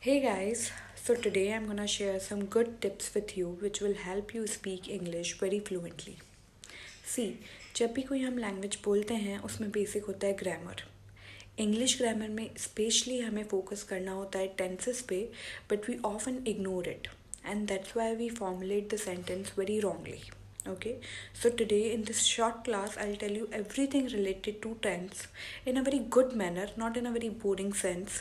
Hey guys, so today I'm gonna share some good tips with you which will help you speak English very fluently. See, जब भी कोई हम language बोलते हैं उसमें basic होता है ग्रामर. इंग्लिश ग्रामर में स्पेशली हमें फोकस करना होता है टेंसेस पे, but we often ignore it and that's why we formulate the sentence very wrongly. Okay, so today in this short class I'll tell you everything related to tense in a very good manner, not in a very boring sense,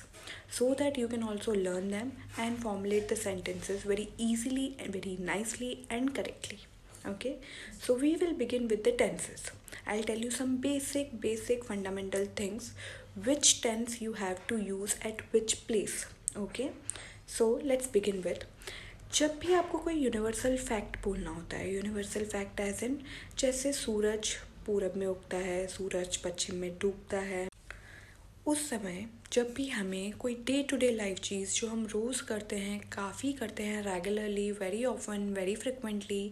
so that you can also learn them and formulate the sentences very easily and very nicely and correctly. Okay, so we will begin with the tenses. I'll tell you some basic fundamental things, which tense you have to use at which place. Okay, so let's begin with, जब भी आपको कोई universal fact बोलना होता है, universal fact as in जैसे सूरज पूरब में उगता है, सूरज पश्चिम में डूबता है, उस समय जब भी हमें कोई डे टू डे लाइफ चीज़ जो हम रोज़ करते हैं, काफ़ी करते हैं, regularly, very often, very frequently,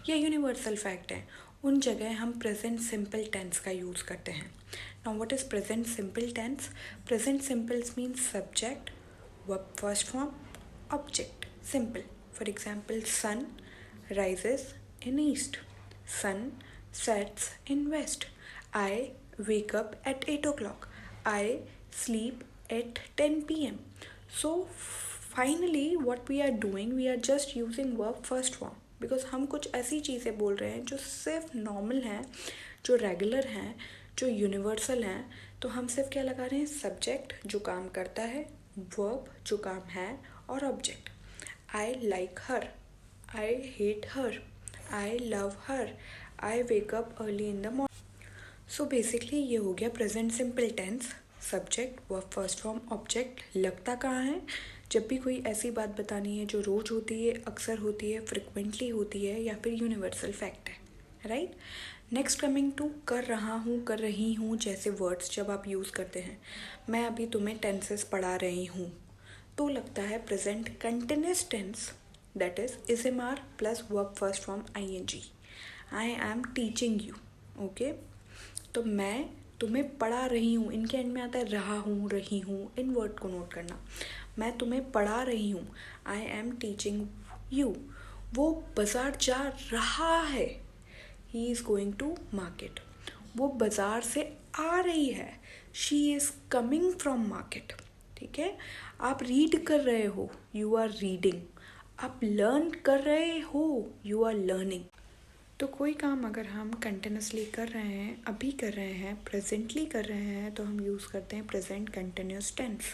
या यूनिवर्सल फैक्ट है, उन जगह हम प्रेजेंट सिंपल टेंस का यूज़ करते हैं. Now what is present simple tense? Present simple means subject, verb first form, object. Simple. For example, sun rises in east. Sun sets in west. I wake up at 8 o'clock. I sleep at 10 p.m. So finally what we are doing, we are just using verb first form, because हम कुछ ऐसी चीज़ें बोल रहे हैं जो सिर्फ normal हैं, जो रेगुलर हैं, जो यूनिवर्सल हैं. तो हम सिर्फ क्या लगा रहे हैं? सब्जेक्ट जो काम करता है, वर्ब जो काम है, और object. I like her. I hate her. I love her. I wake up early in the morning. So basically ये हो गया present simple tense. Subject, verb first form, object. लगता कहाँ है? जब भी कोई ऐसी बात बतानी है जो रोज होती है, अक्सर होती है, फ्रिक्वेंटली होती है, या फिर यूनिवर्सल फैक्ट है. राइट. नेक्स्ट कमिंग टू कर रहा हूँ, कर रही हूँ जैसे वर्ड्स जब आप यूज़ करते हैं. मैं अभी तुम्हें टेंसेस पढ़ा रही हूँ, तो लगता है present continuous tense, that is am are plus verb first form ING. I am teaching you. Okay, तो मैं तुम्हें पढ़ा रही हूँ, इनके एंड में आता है रहा हूँ, रही हूँ. इन वर्ड को नोट करना. मैं तुम्हें पढ़ा रही हूँ, आई एम टीचिंग यू. वो बाजार जा रहा है, he is going to market. वो बाजार से आ रही है, she is coming from market. ठीक है. आप रीड कर रहे हो, यू आर रीडिंग. आप लर्न कर रहे हो, यू आर लर्निंग. तो कोई काम अगर हम कंटिन्यूसली कर रहे हैं, अभी कर रहे हैं, प्रेजेंटली कर रहे हैं, तो हम यूज़ करते हैं present continuous tense.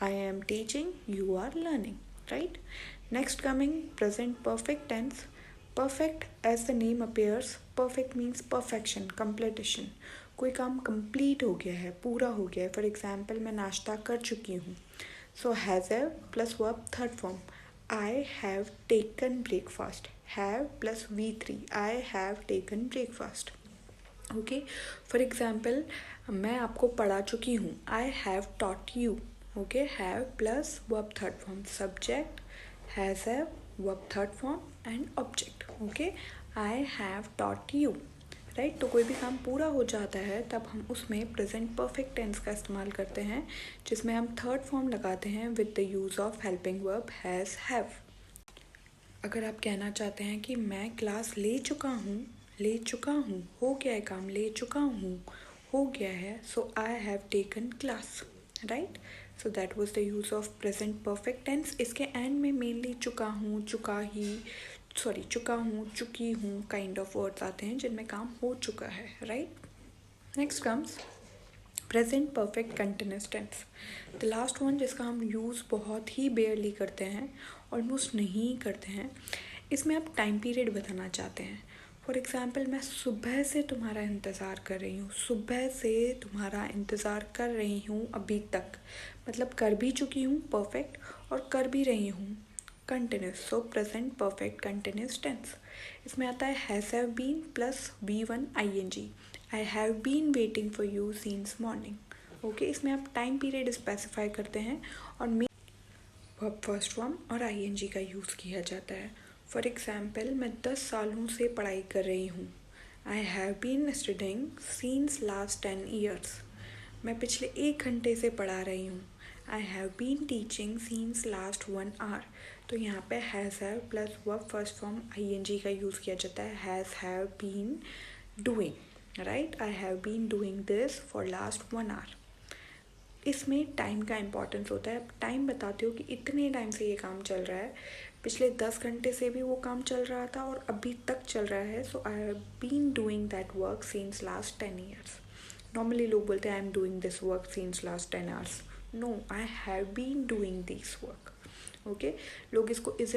I am teaching, you are learning. Right. Next coming present perfect tense. Perfect as the name appears. Perfect means perfection, completion. कोई काम कंप्लीट हो गया है, पूरा हो गया है. फॉर एग्जाम्पल, मैं नाश्ता कर चुकी हूँ. So has have plus verb third form. I have taken breakfast. Have plus V3. I have taken breakfast. Okay. For example, मैं आपको पढ़ा चुकी हूँ. I have taught you. Okay. Have plus verb third form, subject, has have, verb third form, and object. Okay. I have taught you. Right. तो कोई भी काम पूरा हो जाता है तब हम उसमें प्रेजेंट परफेक्ट टेंस का इस्तेमाल करते हैं, जिसमें हम थर्ड फॉर्म लगाते हैं with the use of helping verb has, have. अगर आप कहना चाहते हैं कि मैं क्लास ले चुका हूँ, ले चुका हूँ, हो गया है काम, ले चुका हूँ, हो गया है, so I have taken class. Right. So that was the use of present perfect tense. इसके एंड में मेनली चुका हूँ, चुका ही, चुका हूँ, चुकी हूँ काइंड ऑफ वर्ड्स आते हैं जिनमें काम हो चुका है. Right. Next comes present perfect continuous tense. The last one, जिसका हम यूज़ बहुत ही बेयरली करते हैं, ऑलमोस्ट नहीं करते हैं. इसमें आप टाइम पीरियड बताना चाहते हैं. फॉर एग्ज़ाम्पल, मैं सुबह से तुम्हारा इंतज़ार कर रही हूँ. सुबह से तुम्हारा इंतज़ार कर रही हूँ अभी तक, मतलब कर भी चुकी हूँ परफेक्ट, और कर भी रही हूँ continuous. So present perfect continuous tense. इसमें आता है has have been plus V1 ING. I have been waiting for you since morning. Okay. इसमें आप टाइम पीरियड स्पेसिफाई करते हैं और वर्ब फर्स्ट फॉर्म और ING का यूज़ किया जाता है. फॉर एग्ज़ाम्पल, मैं 10 सालों से पढ़ाई कर रही हूँ. I have been studying since last 10 years. मैं पिछले 1 घंटे से पढ़ा रही हूँ. I have been teaching since last 1 hour. तो यहाँ पे has have plus verb first form ing का यूज़ किया जाता है. has have been doing, right? I have been doing this for last 1 hour. इसमें टाइम का इम्पोर्टेंस होता है. टाइम बताते हो कि इतने टाइम से ये काम चल रहा है, पिछले 10 घंटे से भी वो काम चल रहा था और अभी तक चल रहा है. So I have been doing that work since last 10 years. Normally लोग बोलते हैं I am doing this work since last 10 hours. No, I have been doing this work. Okay, लोग इसको is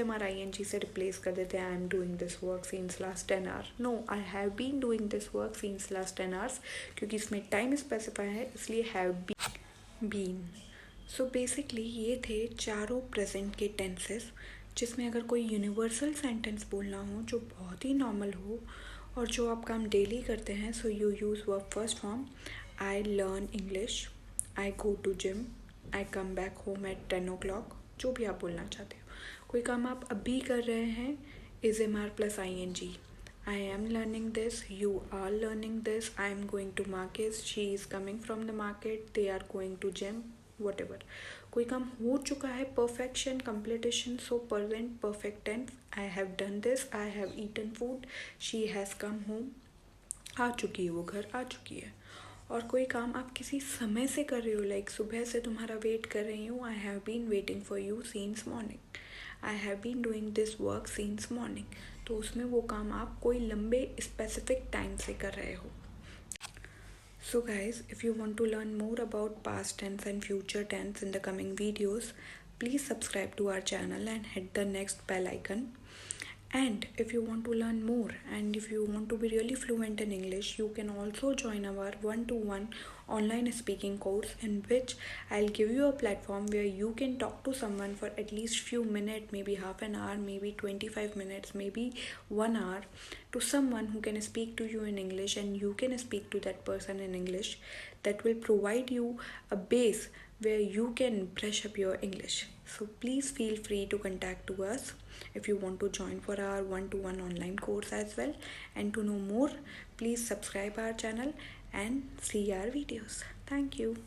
से रिप्लेस कर देते हैं. I am doing this work since last 10 hour. No, I have been doing this work since last 10 hours, क्योंकि इसमें time specify है, इसलिए हैव बीन. सो बेसिकली ये थे चारों प्रेजेंट के टेंसेस, जिसमें अगर कोई यूनिवर्सल सेंटेंस बोलना हो जो बहुत ही नॉर्मल हो और जो आप काम डेली करते हैं, so you use verb first form. I learn English, I go to gym, I come back home at 10 o'clock. जो भी आप बोलना चाहते हो. कोई काम आप अभी कर रहे हैं, is am are plus ing. I am learning this, you are learning this, I am going to market, she is coming from the market, they are going to gym, whatever. कोई काम हो चुका है, perfection, completion, so present perfect tense. I have done this, I have eaten food, she has come home. आ चुकी है वो घर, आ चुकी है. और कोई काम आप किसी समय से कर रहे हो, लाइक सुबह से तुम्हारा वेट कर रही हूँ, I have been waiting for you since morning, I have been doing this work since morning. तो उसमें वो काम आप कोई लंबे स्पेसिफिक टाइम से कर रहे हो. So guys, if you want to learn more about past tense and future tense in the coming videos, please subscribe to our channel and hit the next bell icon. And if you want to learn more and if you want to be really fluent in English, you can also join our one-to-one online speaking course, in which I'll give you a platform where you can talk to someone for at least few minutes, maybe half an hour, maybe 25 minutes, maybe 1 hour, to someone who can speak to you in English and you can speak to that person in English. That will provide you a base where you can brush up your English. So please feel free to contact to us if you want to join for our one-to-one online course as well. And to know more, please subscribe our channel and see our videos. Thank you.